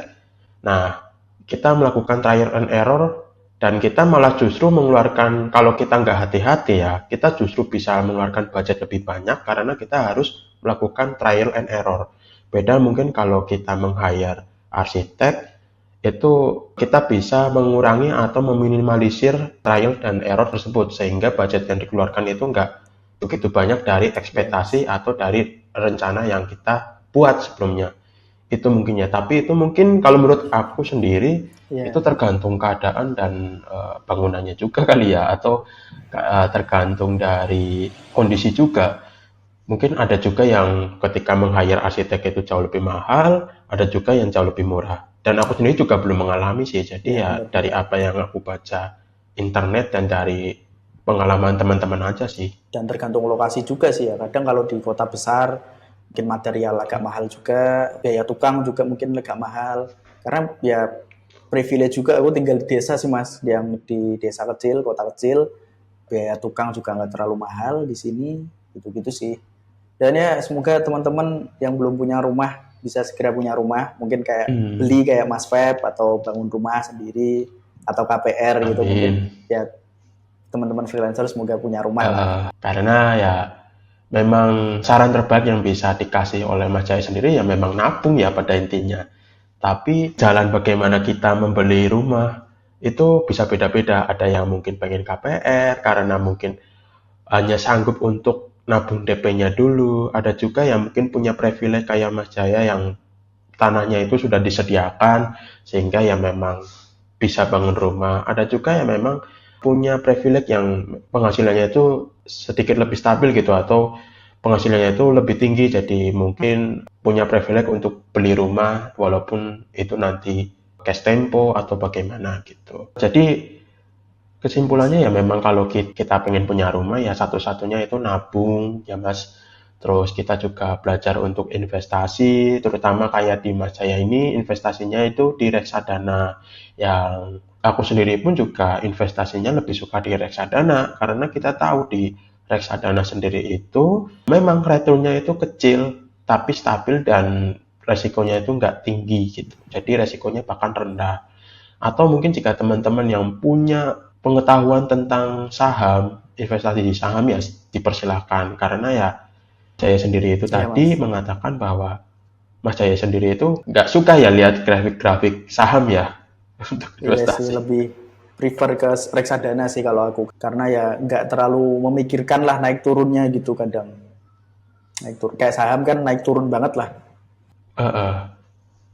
S3: nah kita melakukan trial and error dan kita malah justru mengeluarkan kalau kita nggak hati-hati ya kita justru bisa mengeluarkan budget lebih banyak karena kita harus melakukan trial and error. Beda mungkin kalau kita meng-hire arsitek itu kita bisa mengurangi atau meminimalisir trial dan error tersebut sehingga budget yang dikeluarkan itu nggak begitu banyak dari
S1: Iya
S3: ekspektasi
S1: mas.
S3: atau dari rencana yang kita buat sebelumnya. Itu mungkin ya, tapi itu mungkin kalau menurut aku sendiri itu
S1: Iya.
S3: tergantung keadaan dan bangunannya juga kali ya atau tergantung dari kondisi juga. Mungkin ada juga yang ketika meng-hire arsitek itu jauh lebih mahal, ada juga yang jauh lebih murah. Dan aku sendiri juga belum mengalami sih, jadi
S1: Iya
S3: ya dari
S1: benar-benar.
S3: apa yang aku baca internet dan dari pengalaman teman-teman aja sih.
S1: Dan tergantung lokasi juga sih ya. Kadang kalau di kota besar mungkin material agak mahal juga, biaya tukang juga mungkin agak mahal. Karena ya privilege juga aku tinggal di desa sih Mas, yang di desa kecil, kota kecil, biaya tukang juga nggak terlalu mahal di sini, gitu-gitu sih. Dan ya semoga teman-teman yang belum punya rumah bisa segera punya rumah, mungkin kayak
S3: Hmm,
S1: beli kayak Mas Feb atau bangun rumah sendiri atau KPR gitu mungkin
S3: amin.
S1: ya teman-teman freelancer semoga punya rumah lah.
S3: Karena ya memang saran terbaik yang bisa dikasih oleh Mas Jaya sendiri ya memang nabung ya pada intinya. Tapi jalan bagaimana kita membeli rumah itu bisa beda-beda. Ada yang mungkin pengen KPR karena mungkin hanya sanggup untuk nabung DP-nya dulu. Ada juga yang mungkin punya privilege kayak Mas Jaya yang tanahnya itu sudah disediakan sehingga ya memang bisa bangun rumah. Ada juga yang memang punya privilege yang penghasilannya itu sedikit lebih stabil gitu atau penghasilannya itu lebih tinggi jadi mungkin punya privilege untuk beli rumah walaupun itu nanti cash tempo atau bagaimana gitu. Jadi kesimpulannya ya memang kalau kita pengen punya rumah ya satu-satunya itu nabung ya Mas. Terus kita juga belajar untuk investasi, terutama kayak di Mas Jaya ini investasinya itu di reksadana. Yang aku sendiri pun juga investasinya lebih suka di reksadana karena kita tahu di reksadana sendiri itu memang returnnya itu kecil tapi stabil dan resikonya itu nggak tinggi gitu. Jadi resikonya bahkan rendah. Atau mungkin jika teman-teman yang punya pengetahuan tentang saham, investasi di saham ya dipersilahkan. Karena ya saya sendiri itu
S1: Iya
S3: tadi
S1: Mas.
S3: mengatakan bahwa Mas Jaya sendiri itu nggak suka ya lihat grafik-grafik saham ya untuk
S1: Iya sih
S3: investasi.
S1: lebih prefer ke reksadana sih kalau aku karena ya nggak terlalu memikirkan lah naik turunnya gitu kadang naik turun kayak saham kan naik turun banget lah.
S3: Heeh.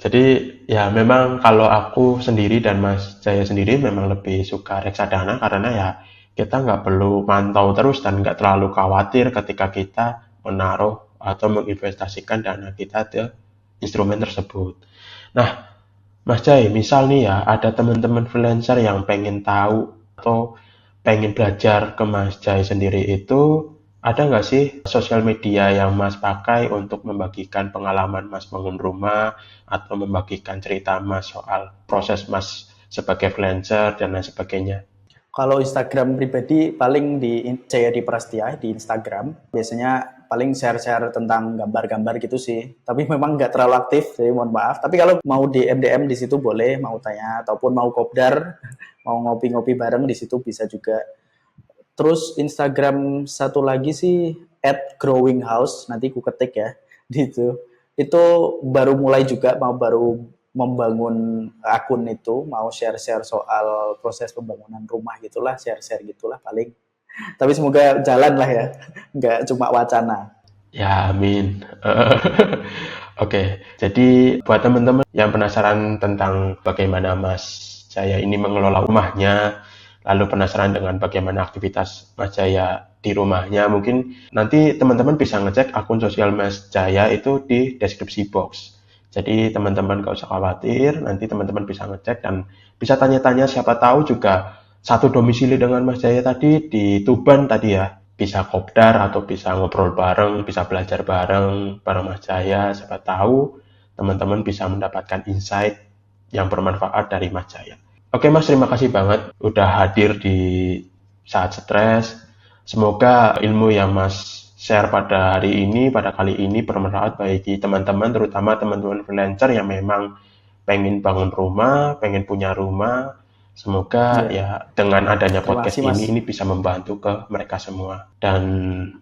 S3: Jadi ya memang kalau aku sendiri dan Mas Jaya sendiri memang lebih suka reksadana karena ya kita nggak perlu mantau terus dan nggak terlalu khawatir ketika kita menaruh atau menginvestasikan dana kita ke instrumen tersebut. Nah, Mas Jai, misal nih ya ada teman-teman freelancer yang pengen tahu atau pengen belajar ke Mas Jai sendiri itu ada nggak sih sosial media yang Mas pakai untuk membagikan pengalaman Mas bangun rumah atau membagikan cerita Mas soal proses Mas sebagai freelancer dan lain sebagainya?
S1: Kalau Instagram pribadi paling di Jayadi Prastia di Instagram. Biasanya paling share-share tentang gambar-gambar gitu sih. Tapi memang nggak terlalu aktif, jadi mohon maaf. Tapi kalau mau DM-DM di situ boleh, mau tanya ataupun mau kopdar, mau ngopi-ngopi bareng di situ bisa juga. Terus Instagram satu lagi sih @growinghouse, nanti ku ketik ya di itu. Itu baru mulai juga mau baru membangun akun itu, mau share-share soal proses pembangunan rumah gitulah, share-share gitulah paling. Tapi semoga jalan lah ya, nggak cuma wacana.
S3: Ya, amin. Oke, jadi buat teman-teman yang penasaran tentang bagaimana Mas Jaya ini mengelola rumahnya, lalu penasaran dengan bagaimana aktivitas Mas Jaya di rumahnya, mungkin nanti teman-teman bisa ngecek akun sosial Mas Jaya itu di deskripsi box. Jadi teman-teman gak usah khawatir, nanti teman-teman bisa ngecek dan bisa tanya-tanya siapa tahu juga satu domisili dengan Mas Jaya tadi di Tuban tadi ya bisa kopdar atau bisa ngobrol bareng, bisa belajar bareng bareng Mas Jaya. Siapa tahu teman-teman bisa mendapatkan insight yang bermanfaat dari Mas Jaya. Oke Mas, terima kasih banget udah hadir di saat stres. Semoga ilmu yang Mas share pada hari ini, pada kali ini bermanfaat bagi teman-teman, terutama teman-teman freelancer yang memang pengen bangun rumah, pengen punya rumah. Semoga
S1: Ya,
S3: ya dengan adanya
S1: terima
S3: podcast
S1: kasih Mas.
S3: ini bisa membantu ke mereka semua. Dan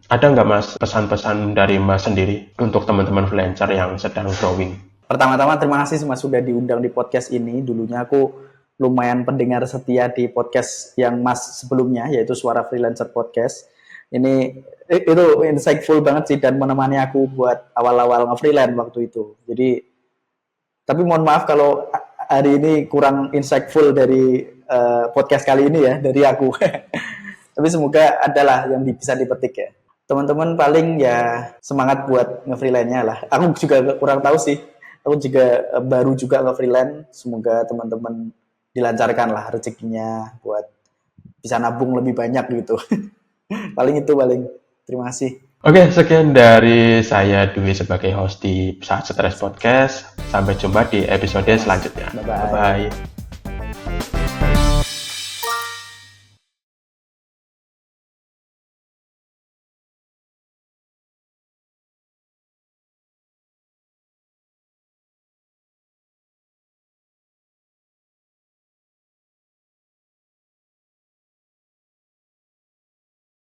S3: ada nggak Mas pesan-pesan dari Mas sendiri untuk teman-teman freelancer yang sedang growing?
S1: Pertama-tama terima kasih Mas sudah diundang di podcast ini. Dulunya aku lumayan pendengar setia di podcast yang Mas sebelumnya, yaitu Suara Freelancer Podcast. Ini itu insightful banget sih dan menemani aku buat awal-awal nge-freelance waktu itu. Jadi, tapi mohon maaf kalau hari ini kurang insightful dari podcast kali ini ya, dari aku. Tapi semoga adalah yang bisa dipetik ya. Teman-teman paling ya semangat buat nge-freelance-nya lah. Aku juga kurang tahu sih. Aku juga baru juga nge-freelance. Semoga teman-teman dilancarkan lah rezekinya buat bisa nabung lebih banyak gitu. Paling itu paling. Terima kasih.
S3: Oke, sekian dari saya Dwi sebagai host di Saat Stres Podcast. Sampai jumpa di episode selanjutnya.
S1: Bye-bye.
S3: Bye-bye.